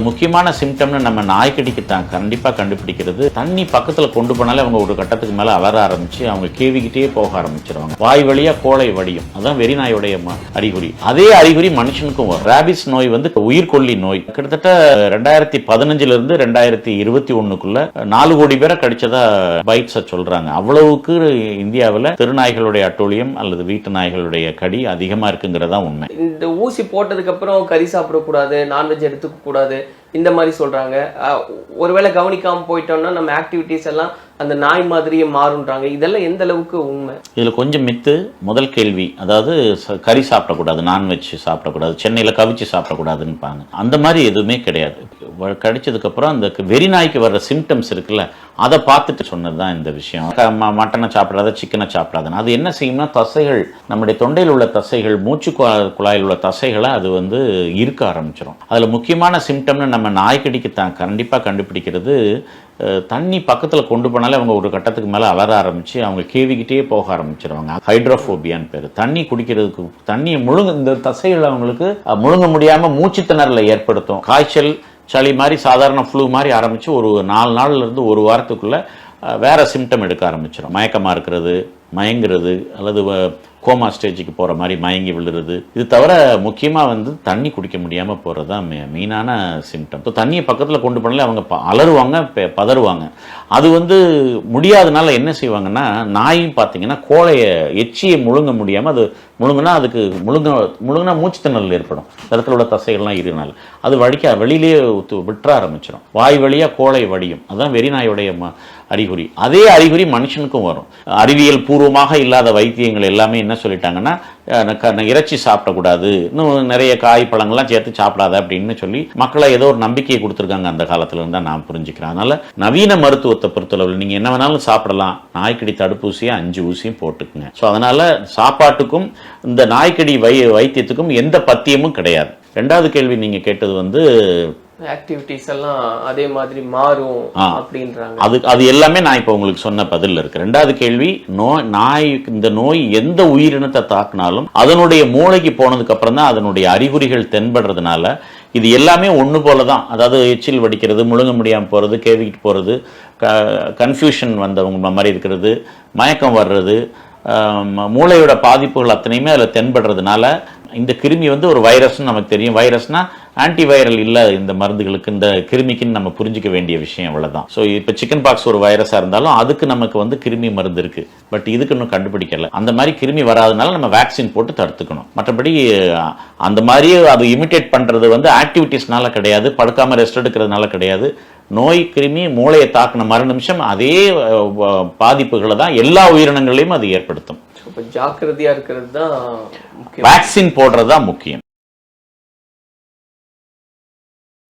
முக்கியமான சிம்டம்னு நம்ம நாய்க்கடிக்கு தான் கண்டிப்பாக கண்டுபிடிக்கிறது. தண்ணி பக்கத்தில் கொண்டு போனாலே அவங்க ஒரு கட்டத்துக்கு மேலே அலற ஆரம்பிச்சு அவங்க கேவிக்கிட்டே போக ஆரம்பிச்சிருவாங்க. வாய் வழியா கோழை வடியும். அதான் வெறிநாயுடைய அறிகுறி. அதே அறிகுறி மனுஷனுக்கும் வரும். ரேபிஸ் நோய் வந்து உயிர்கொல்லி நோய். கிட்டத்தட்ட 2015 இருந்து 2021 4 கோடி பேரை கடிச்சதா பைட்ஸை சொல்றாங்க. அவ்வளவுக்கு இந்தியாவில் திருநாய்களுடைய அட்டூழியம் அல்லது வீட்டு நாய்களுடைய கடி அதிகமா இருக்குங்கிறதா உண்மை. இந்த ஊசி போட்டதுக்கு அப்புறம் கறி சாப்பிடக்கூடாது, நான்வெஜ் எடுத்துக்க கூடாது, இந்த மாதிரி சொல்றாங்க. ஒருவேளை கவனிக்காம போயிட்டோம்னா நம்ம ஆக்டிவிட்டிஸ் எல்லாம் அந்த நாய் மாதிரியே மாறுன்றாங்க. இதெல்லாம் எந்த அளவுக்கு உண்மை? இதுல கொஞ்சம் மித்து. முதல் கேள்வி, அதாவது கறி சாப்பிடக்கூடாது, நான்வெஜ் சாப்பிடக்கூடாது, சென்னையில கவிச்சு சாப்பிடக்கூடாதுன்னு அந்த மாதிரி எதுவுமே கிடையாது. கடிச்சதுக்கு அப்புறம் அந்த வெறிநாய்க்கு வர்ற சிம்டம்ஸ் இருக்குல்ல, அதை பார்த்துட்டு சொன்னதுதான் இந்த விஷயம். மட்டனை சாப்பிடாத, சிக்கனை சாப்பிடாதுன்னு. அது என்ன செய்யும்னா, தசைகள், நம்முடைய தொண்டையில் உள்ள தசைகள், மூச்சு குழாயில் உள்ள தசைகளை அது வந்து இருக்க ஆரம்பிச்சிடும். அதுல முக்கியமான சிம்டம்னு நம்ம நாய்க்கடிக்கு தான் கண்டிப்பாக கண்டுபிடிக்கிறது, தண்ணி பக்கத்தில் கொண்டு போனாலே அவங்க ஒரு கட்டத்துக்கு மேலே அலற ஆரம்பிச்சு அவங்க கேவிக்கிட்டே போக ஆரம்பிச்சிருவாங்க. ஹைட்ரோஃபோபியான்னு பேர். தண்ணி குடிக்கிறதுக்கு, தண்ணியை இந்த தசைகள் அவங்களுக்கு முழுங்க முடியாமல் மூச்சு திணறலை ஏற்படுத்தும். காய்ச்சல், சளி மாதிரி, சாதாரண ஃப்ளூ மாதிரி ஆரம்பித்து ஒரு 4 நாள்ல இருந்து ஒரு வாரத்துக்குள்ள வேற சிம்டம் எடுக்க ஆரம்பிச்சிடும். மயக்கமாக இருக்கிறது, மயங்குறது, அல்லது கோமா ஸ்டேஜுக்கு போகிற மாதிரி மயங்கி விழுறது. இது தவிர முக்கியமாக வந்து தண்ணி குடிக்க முடியாமல் போகிறது தான் மெயினான சிம்டம். ஸோ தண்ணியை பக்கத்தில் கொண்டு போனாலே அவங்க அலறுவாங்க, பதறுவாங்க. அது வந்து முடியாதனால என்ன செய்வாங்கன்னா, நாயும் பார்த்தீங்கன்னா கோழையை, எச்சியை முழுங்க முடியாமல், அது முழுங்குனா அதுக்கு முழுங்கினா மூச்சு திணறல் ஏற்படும். இடத்துல உள்ள தசைகள்லாம் இருனால அது வெளியிலேயே விட்டுற ஆரம்பிச்சிடும். வாய் வழியாக கோழை வடியும். அதுதான் வெறிநாயுடைய அறிகுறி. அதே அறிகுறி மனுஷனுக்கும் வரும். அறிவியல் பூர்வமாக இல்லாத வைத்தியங்கள் எல்லாமே என்ன சொல்லிட்டாங்கன்னா, இறைச்சி சாப்பிடக்கூடாது, இன்னும் நிறைய காய் பழங்கள்லாம் சேர்த்து சாப்பிடாத அப்படின்னு சொல்லி மக்களை ஏதோ ஒரு நம்பிக்கையை கொடுத்துருக்காங்க அந்த காலத்துல இருந்தா நான் புரிஞ்சுக்கிறேன். அதனால நவீன மருத்துவத்தை பொறுத்தளவில் நீங்க என்ன வேணாலும் சாப்பிடலாம், நாய்க்கடி தடுப்பூசியை 5 ஊசியும் போட்டுக்குங்க. ஸோ அதனால சாப்பாட்டுக்கும் இந்த நாய்க்கடி வைத்தியத்துக்கும் எந்த பத்தியமும் கிடையாது. 2வது கேள்வி நீங்க கேட்டது வந்து ஆக்டிவிட்டிஸ் எல்லாம் அதே மாதிரி மாறும் அப்படின்றாங்க. அது எல்லாமே நான் இப்ப உங்களுக்கு சொன்ன பதில் இருக்கு. 2வது கேள்வி, இந்த நோய் எந்த உயிரினத்தை தாக்குனாலும் அதனுடைய மூளைக்கு போனதுக்கு அப்புறம் தான் அதனுடைய அறிகுறிகள் தென்படுறதுனால இது எல்லாமே ஒன்று போல தான். அதாவது எச்சில் வடிக்கிறது, முழுங்க முடியாமல் போகிறது, கேவிக்கிட்டு போகிறது, கன்ஃபியூஷன் வந்தவங்க மாதிரி இருக்கிறது, மயக்கம் வர்றது, மூளையோட பாதிப்புகள் அத்தனையுமே அதில் தென்படுறதுனால இந்த கிருமி வந்து ஒரு வைரஸ்ன்னு நமக்கு தெரியும். வைரஸ்னா ஆன்டிவைரல் இல்லை இந்த மருந்துகளுக்கு, இந்த கிருமிக்குன்னு நம்ம புரிஞ்சிக்க வேண்டிய விஷயம் அவ்வளோதான். ஸோ இப்போ சிக்கன் பாக்ஸ் ஒரு வைரஸாக இருந்தாலும் அதுக்கு நமக்கு வந்து கிருமி மருந்து இருக்கு. பட் இதுக்கு இன்னும் கண்டுபிடிக்கல. அந்த மாதிரி கிருமி வராதனால நம்ம வேக்சின் போட்டு தடுத்துக்கணும். மற்றபடி அந்த மாதிரி அது இமிட்டேட் பண்றது வந்து ஆக்டிவிட்டிஸ்னால கிடையாது, படுக்காம ரெஸ்ட் எடுக்கிறதுனால கிடையாது. நோய் கிருமி மூளையை தாக்கின மறு நிமிஷம் அதே பாதிப்புகளை தான் எல்லா உயிரினங்களையும் அது ஏற்படுத்தும். ஜாக்கிரதையா இருக்கிறது தான், வேக்சின் போடுறது தான் முக்கியம்.